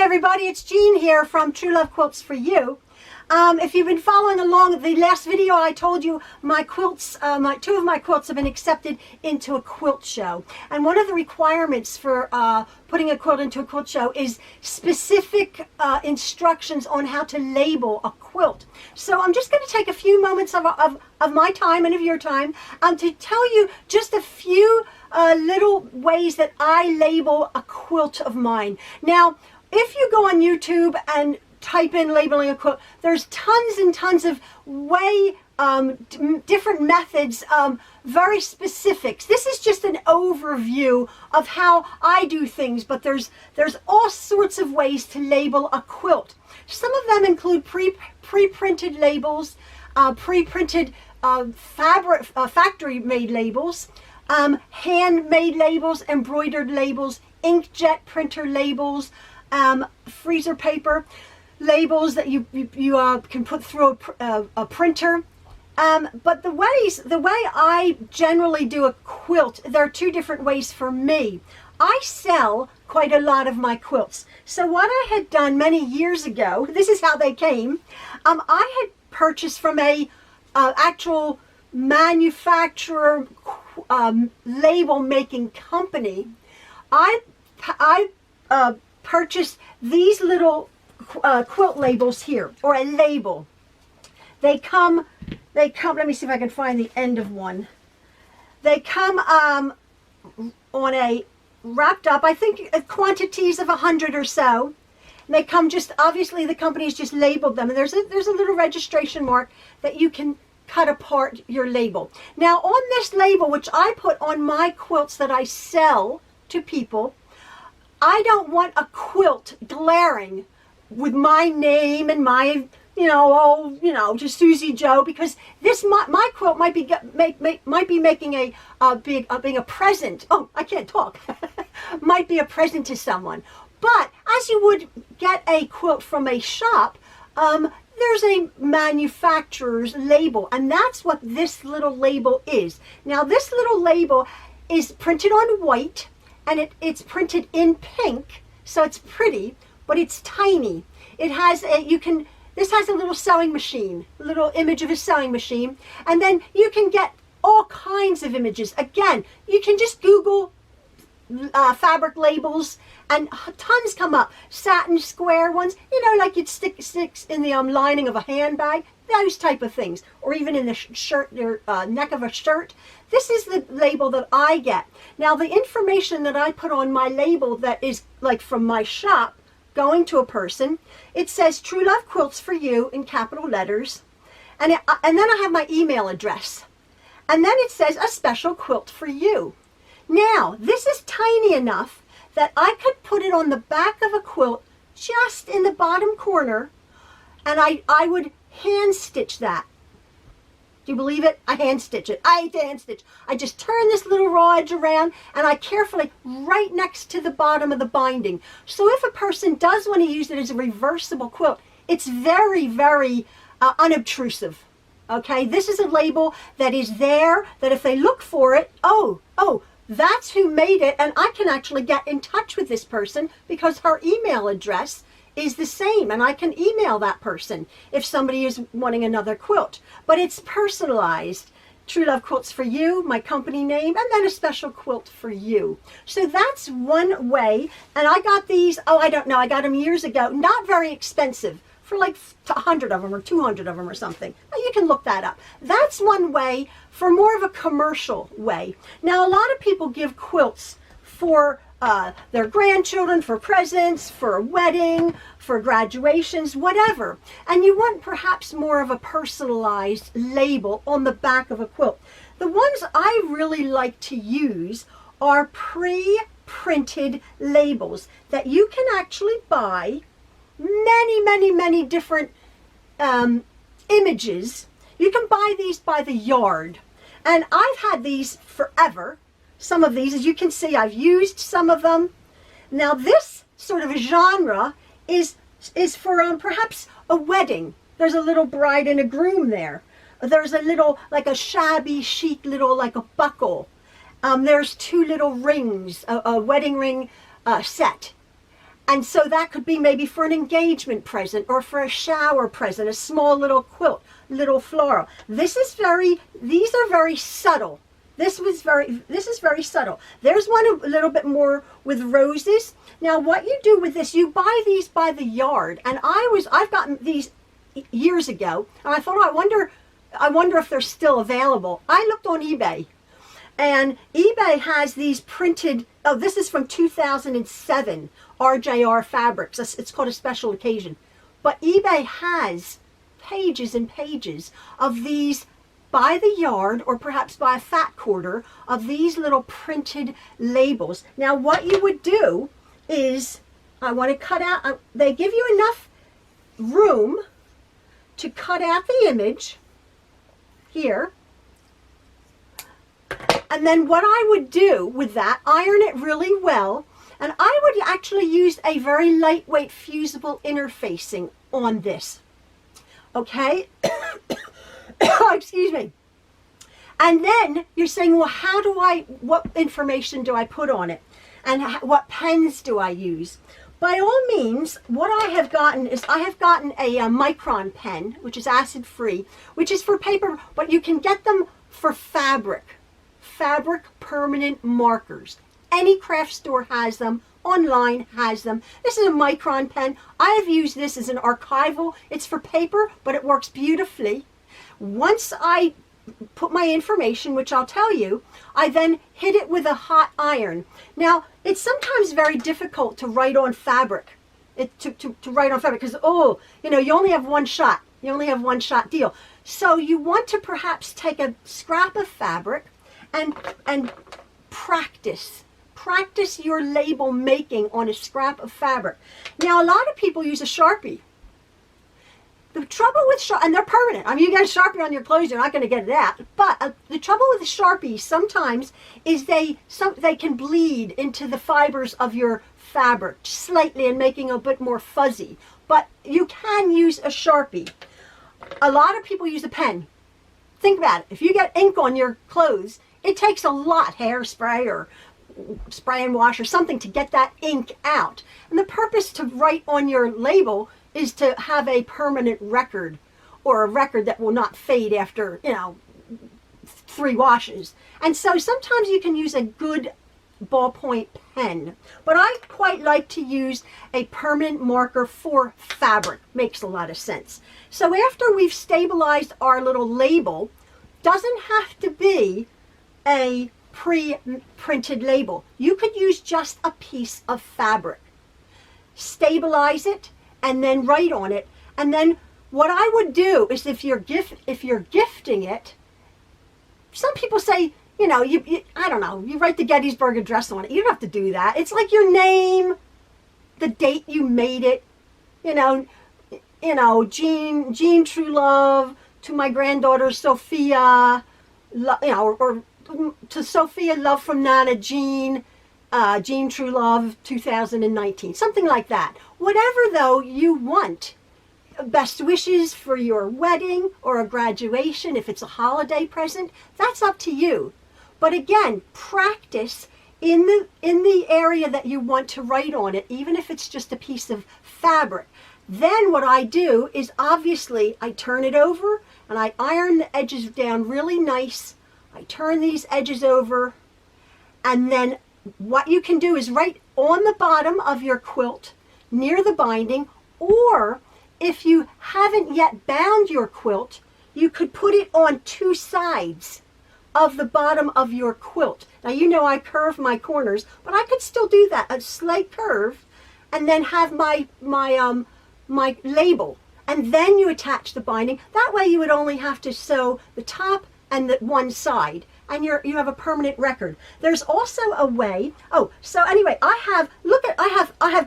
everybody, it's Jean here from Truelove Quilts for You. If you've been following along the last video, I told you my quilts, two of my quilts have been accepted into a quilt show. And one of the requirements for putting a quilt into a quilt show is specific instructions on how to label a quilt. So I'm just going to take a few moments of my time and of your time to tell you just a few little ways that I label a quilt of mine. Now, if you go on YouTube and type in labeling a quilt, there's tons and tons of different methods, very specifics. This is just an overview of how I do things, but there's all sorts of ways to label a quilt. Some of them include pre-printed labels, pre-printed factory-made labels, handmade labels, embroidered labels, inkjet printer labels, freezer paper labels that you can put through a printer. But the way I generally do a quilt, there are two different ways for me. I sell quite a lot of my quilts. So what I had done many years ago, this is how they came. I had purchased from a actual manufacturer label making company. I purchased these little quilt labels here, or a label. They come, let me see if I can find the end of one. They come on a wrapped up, I think quantities of 100 or so. And they come just, obviously the company's just labeled them, and there's a little registration mark that you can cut apart your label. Now on this label, which I put on my quilts that I sell to people, I don't want a quilt glaring with my name and my, just Susie Joe, because this my quilt might be making being a present. Oh, I can't talk. Might be a present to someone. But as you would get a quilt from a shop, there's a manufacturer's label, and that's what this little label is. Now this little label is printed on white, and it's printed in pink, so it's pretty, but it's tiny. It has this has a little sewing machine, a little image of a sewing machine, and then you can get all kinds of images. Again, you can just Google fabric labels, and tons come up. Satin square ones, like you'd stick in the lining of a handbag, those type of things, or even in the shirt, neck of a shirt. This is the label that I get. Now the information that I put on my label that is like from my shop going to a person, it says Truelove Quilts for You in capital letters, and then I have my email address, and then it says a special quilt for you. Now this is tiny enough that I could put it on the back of a quilt just in the bottom corner, and I would hand stitch that. Do you believe it? I hand stitch it. I hate to hand stitch. I just turn this little raw edge around, and I carefully, right next to the bottom of the binding. So if a person does want to use it as a reversible quilt, it's very, very unobtrusive. Okay, this is a label that is there, that if they look for it, oh, that's who made it, and I can actually get in touch with this person because her email address is the same, and I can email that person if somebody is wanting another quilt. But it's personalized. Truelove Quilts for You, my company name, and then a special quilt for you. So that's one way, and I got these, I don't know, I got them years ago, not very expensive, for like 100 of them or 200 of them or something. You can look that up. That's one way, for more of a commercial way. Now a lot of people give quilts for their grandchildren, for presents, for a wedding, for graduations, whatever. And you want perhaps more of a personalized label on the back of a quilt. The ones I really like to use are pre-printed labels that you can actually buy many different images. You can buy these by the yard. And I've had these forever. Some of these, as you can see, I've used some of them. Now this sort of a genre is for perhaps a wedding. There's a little bride and a groom there. There's a little, like a shabby chic little, like a buckle. There's two little rings, a wedding ring set. And so that could be maybe for an engagement present or for a shower present, a small little quilt, little floral. These are very subtle. This is very subtle. There's one a little bit more with roses. Now what you do with this, you buy these by the yard. And I've gotten these years ago, and I thought, I wonder if they're still available. I looked on eBay, and eBay has these printed, oh, this is from 2007, RJR Fabrics. It's called a special occasion. But eBay has pages and pages of these by the yard, or perhaps by a fat quarter, of these little printed labels. Now what you would do is, I want to cut out, they give you enough room to cut out the image here. And then what I would do with that, iron it really well, and I would actually use a very lightweight fusible interfacing on this. Okay? Excuse me. And then you're saying, well, what information do I put on it? And what pens do I use? By all means, what I have gotten is I have gotten a Micron pen, which is acid-free, which is for paper, but you can get them for fabric permanent markers. Any craft store has them, online has them. This is a Micron pen. I have used this as an archival. It's for paper, but it works beautifully. Once I put my information, which I'll tell you, I then hit it with a hot iron. Now, it's sometimes very difficult to write on fabric. To write on fabric, because, you only have one shot. You only have one shot deal. So you want to perhaps take a scrap of fabric and practice your label making on a scrap of fabric. Now, a lot of people use a Sharpie. The trouble with Sharpie, and they're permanent. I mean, you get a Sharpie on your clothes, you're not going to get it out. But the trouble with the Sharpie sometimes is they can bleed into the fibers of your fabric slightly and making a bit more fuzzy. But you can use a Sharpie. A lot of people use a pen. Think about it. If you get ink on your clothes, it takes a lot, hairspray or spray and wash or something, to get that ink out. And the purpose to write on your label is to have a permanent record, or a record that will not fade after, 3 washes. And so sometimes you can use a good ballpoint pen, but I quite like to use a permanent marker for fabric. Makes a lot of sense. So after we've stabilized our little label, doesn't have to be a pre-printed label. You could use just a piece of fabric, stabilize it, and then write on it. And then what I would do is, if you're gifting it, some people say, I don't know, you write the Gettysburg Address on it. You don't have to do that. It's like your name, the date you made it, Jean Truelove, to my granddaughter Sophia, or to Sophia, love from Nana, Jean Truelove, 2019, something like that. Whatever, though, you want. Best wishes for your wedding or a graduation, if it's a holiday present, that's up to you. But again, practice in the area that you want to write on it, even if it's just a piece of fabric. Then what I do is, obviously, I turn it over and I iron the edges down really nice. I turn these edges over, and then what you can do is write on the bottom of your quilt near the binding, or if you haven't yet bound your quilt, you could put it on 2 sides of the bottom of your quilt. Now, I curve my corners, but I could still do that, a slight curve, and then have my label, and then you attach the binding. That way you would only have to sew the top and the one side, and you have a permanent record. There's also a way. So anyway, I have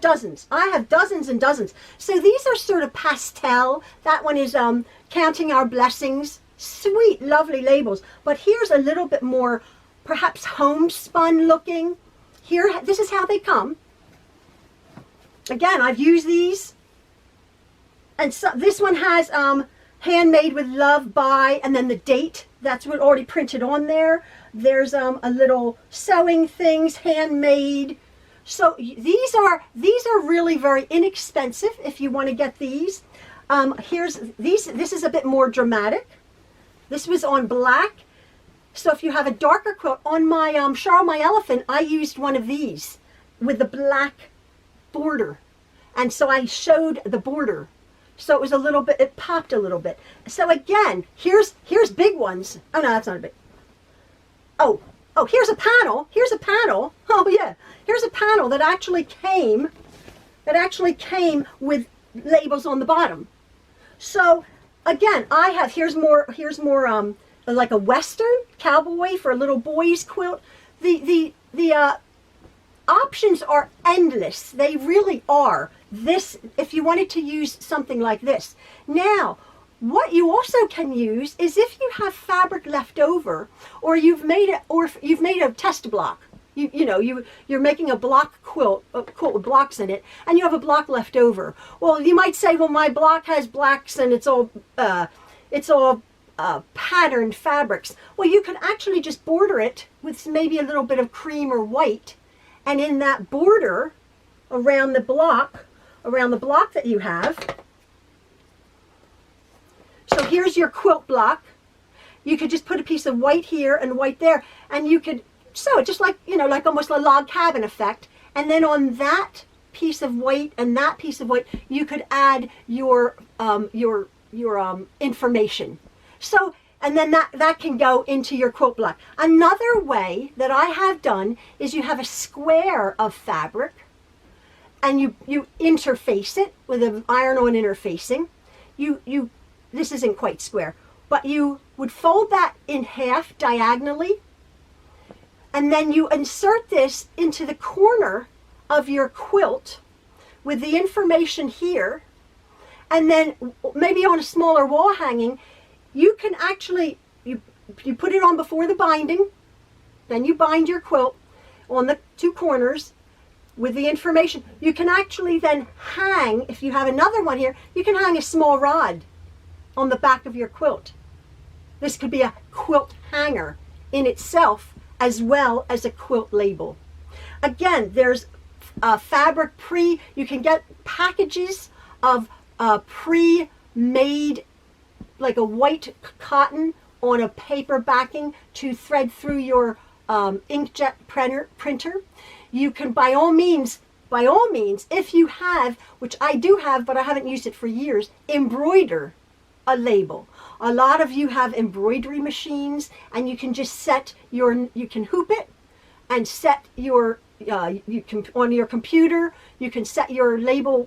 dozens. I have dozens and dozens. So these are sort of pastel. That one is Counting Our Blessings. Sweet, lovely labels. But here's a little bit more, perhaps homespun looking. Here, this is how they come. Again, I've used these, and so this one has handmade with love by, and then the date. That's what already printed on there. There's a little sewing things, handmade So these are really very inexpensive if you want to get these. This is a bit more dramatic. This was on black. So if you have a darker quilt, on my Charles My Elephant, I used one of these with the black border. And so I showed the border. So it was a little bit, it popped a little bit. So again, here's big ones. Oh no, that's not a big. Oh, here's a panel. Here's a panel. Oh yeah, here's a panel that actually came with labels on the bottom. So again, I have, here's more like a Western cowboy for a little boy's quilt. The options are endless. They really are. This, if you wanted to use something like this. Now, what you also can use is if you have fabric left over, or you've made a test block. You're making a block quilt, a quilt with blocks in it, and you have a block left over. Well, you might say, well, my block has blacks and it's all patterned fabrics. Well, you can actually just border it with maybe a little bit of cream or white, and in that border around the block that you have. So here's your quilt block. You could just put a piece of white here and white there, and you could sew it just like, like almost a log cabin effect. And then on that piece of white and that piece of white, you could add your information. So, and then that can go into your quilt block. Another way that I have done is you have a square of fabric, and you interface it with an iron-on interfacing. This isn't quite square, but you would fold that in half diagonally, and then you insert this into the corner of your quilt with the information here, and then maybe on a smaller wall hanging, you can actually, you put it on before the binding, then you bind your quilt on the two corners with the information. You can actually then hang, if you have another one here, you can hang a small rod on the back of your quilt. This could be a quilt hanger in itself, as well as a quilt label. Again, there's fabric you can get packages of pre-made, like a white cotton on a paper backing to thread through your inkjet printer. You can, by all means, if you have, which I do have, but I haven't used it for years, embroider a label. A lot of you have embroidery machines, and you can just you can hoop it and set your, you can, on your computer, you can set your label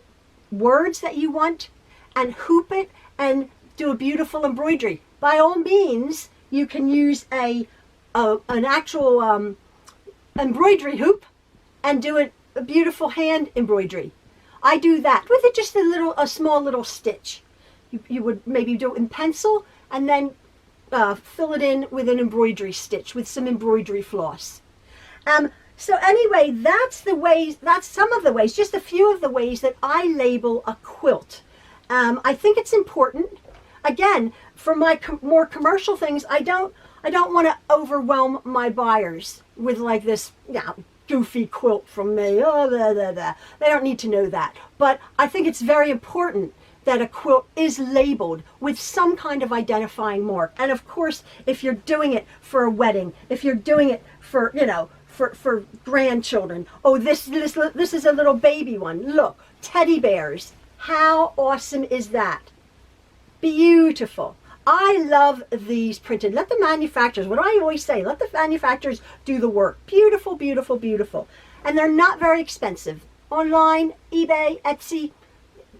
words that you want and hoop it and do a beautiful embroidery. By all means, you can use an actual embroidery hoop and do a beautiful hand embroidery. I do that with it, just a small little stitch. You would maybe do it in pencil and then fill it in with an embroidery stitch with some embroidery floss. So anyway, that's some of the ways, just a few of the ways that I label a quilt. I think it's important. Again, for my more commercial things, I don't want to overwhelm my buyers with like this, goofy quilt from me. Oh, blah, blah, blah. They don't need to know that. But I think it's very important that a quilt is labeled with some kind of identifying mark. And of course, if you're doing it for a wedding, if you're doing it for, for grandchildren, oh, this is a little baby one. Look, teddy bears. How awesome is that? Beautiful. I love these printed. Let the manufacturers, what I always say, let the manufacturers do the work. Beautiful, beautiful, beautiful. And they're not very expensive. Online, eBay, Etsy,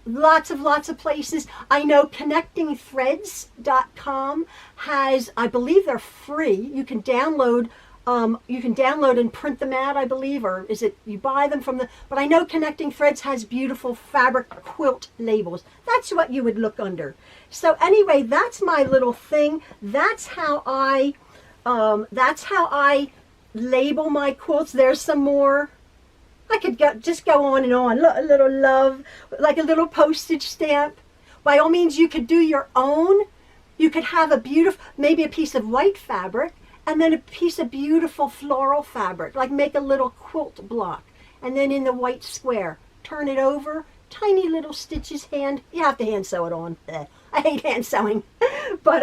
lots of places. I know connectingthreads.com has, I believe they're free. You can download and print them out, I believe, or is it you buy them from but I know Connecting Threads has beautiful fabric quilt labels. That's what you would look under. So anyway, that's my little thing. That's how I label my quilts. There's some more. I could just go on and on. Look, a little love, like a little postage stamp. By all means, you could do your own. You could have maybe a piece of white fabric, and then a piece of beautiful floral fabric, like make a little quilt block and then in the white square. Turn it over, tiny little stitches you have to hand sew it on. I hate hand sewing, but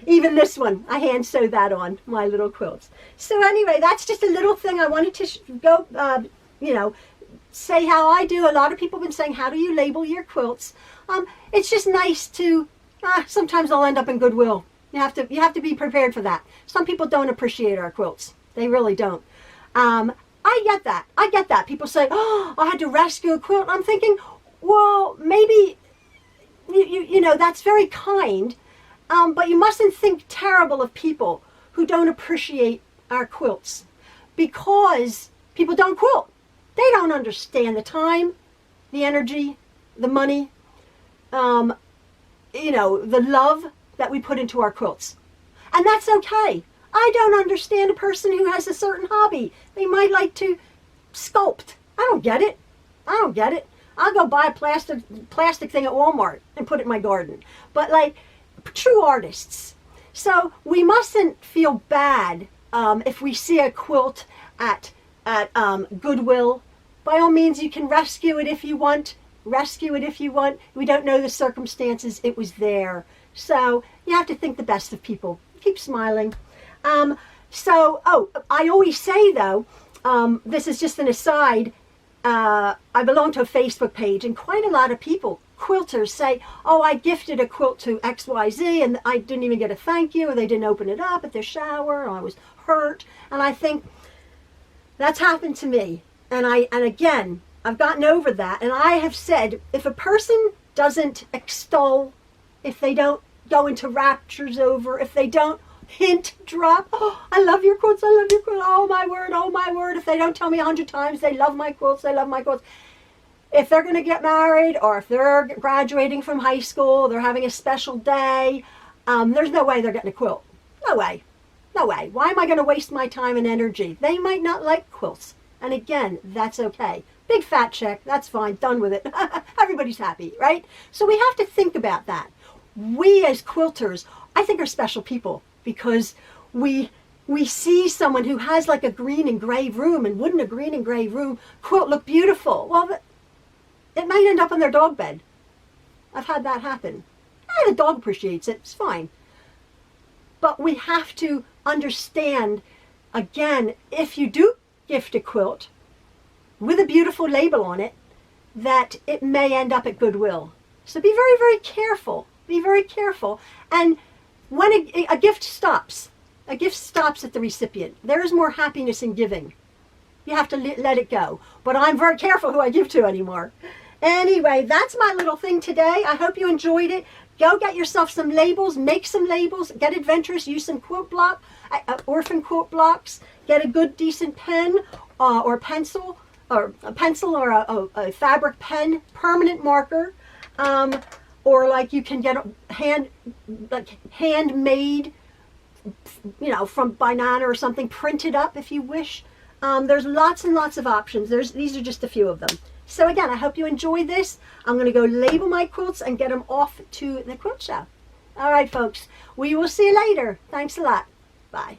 even this one, I hand sew that on my little quilts. So anyway, that's just a little thing I wanted to go, say how I do. A lot of people have been saying, how do you label your quilts? It's just nice to, sometimes I'll end up in Goodwill. You have to be prepared for that. Some people don't appreciate our quilts. They really don't. I get that. I get that. People say, oh, I had to rescue a quilt. I'm thinking, well, maybe, you know, that's very kind, but you mustn't think terrible of people who don't appreciate our quilts, because people don't quilt. They don't understand the time, the energy, the money, the love that we put into our quilts. And that's okay. I don't understand a person who has a certain hobby. They might like to sculpt. I don't get it. I don't get it. I'll go buy a plastic thing at Walmart and put it in my garden. But like true artists. So we mustn't feel bad if we see a quilt at Goodwill. By all means, you can rescue it if you want. Rescue it if you want. We don't know the circumstances. It was there. So you have to think the best of people. Keep smiling. I always say though, this is just an aside, I belong to a Facebook page, and quite a lot of people, quilters, say, oh, I gifted a quilt to XYZ and I didn't even get a thank you, or they didn't open it up at their shower, or I was hurt. And I think that's happened to me. And again, I've gotten over that. And I have said, if a person doesn't extol, if they don't go into raptures over, if they don't hint drop, oh, I love your quilts, I love your quilts, oh my word, oh my word. If they don't tell me 100 times they love my quilts, they love my quilts. If they're going to get married, or if they're graduating from high school, they're having a special day, there's no way they're getting a quilt. No way. No way. Why am I going to waste my time and energy? They might not like quilts. And again, that's okay. Big fat check, that's fine, done with it. Everybody's happy, right? So we have to think about that. We as quilters, I think, are special people, because we see someone who has like a green and gray room, and wouldn't a green and gray room quilt look beautiful? Well, it might end up in their dog bed. I've had that happen. The dog appreciates it, it's fine. But we have to understand, again, if you do gift a quilt with a beautiful label on it, that it may end up at Goodwill. So be very, very careful. Be very careful. And when a gift stops at the recipient, there is more happiness in giving. You have to let it go. But I'm very careful who I give to anymore. Anyway, that's my little thing today. I hope you enjoyed it. Go get yourself some labels, make some labels, get adventurous, use some quilt block, orphan quilt blocks, get a good decent pen or pencil, or a pencil, or a fabric pen, permanent marker, or like you can get handmade, from banana or something, printed up if you wish. There's lots and lots of options. These are just a few of them. So again, I hope you enjoyed this. I'm going to go label my quilts and get them off to the quilt show. All right, folks. We will see you later. Thanks a lot. Bye.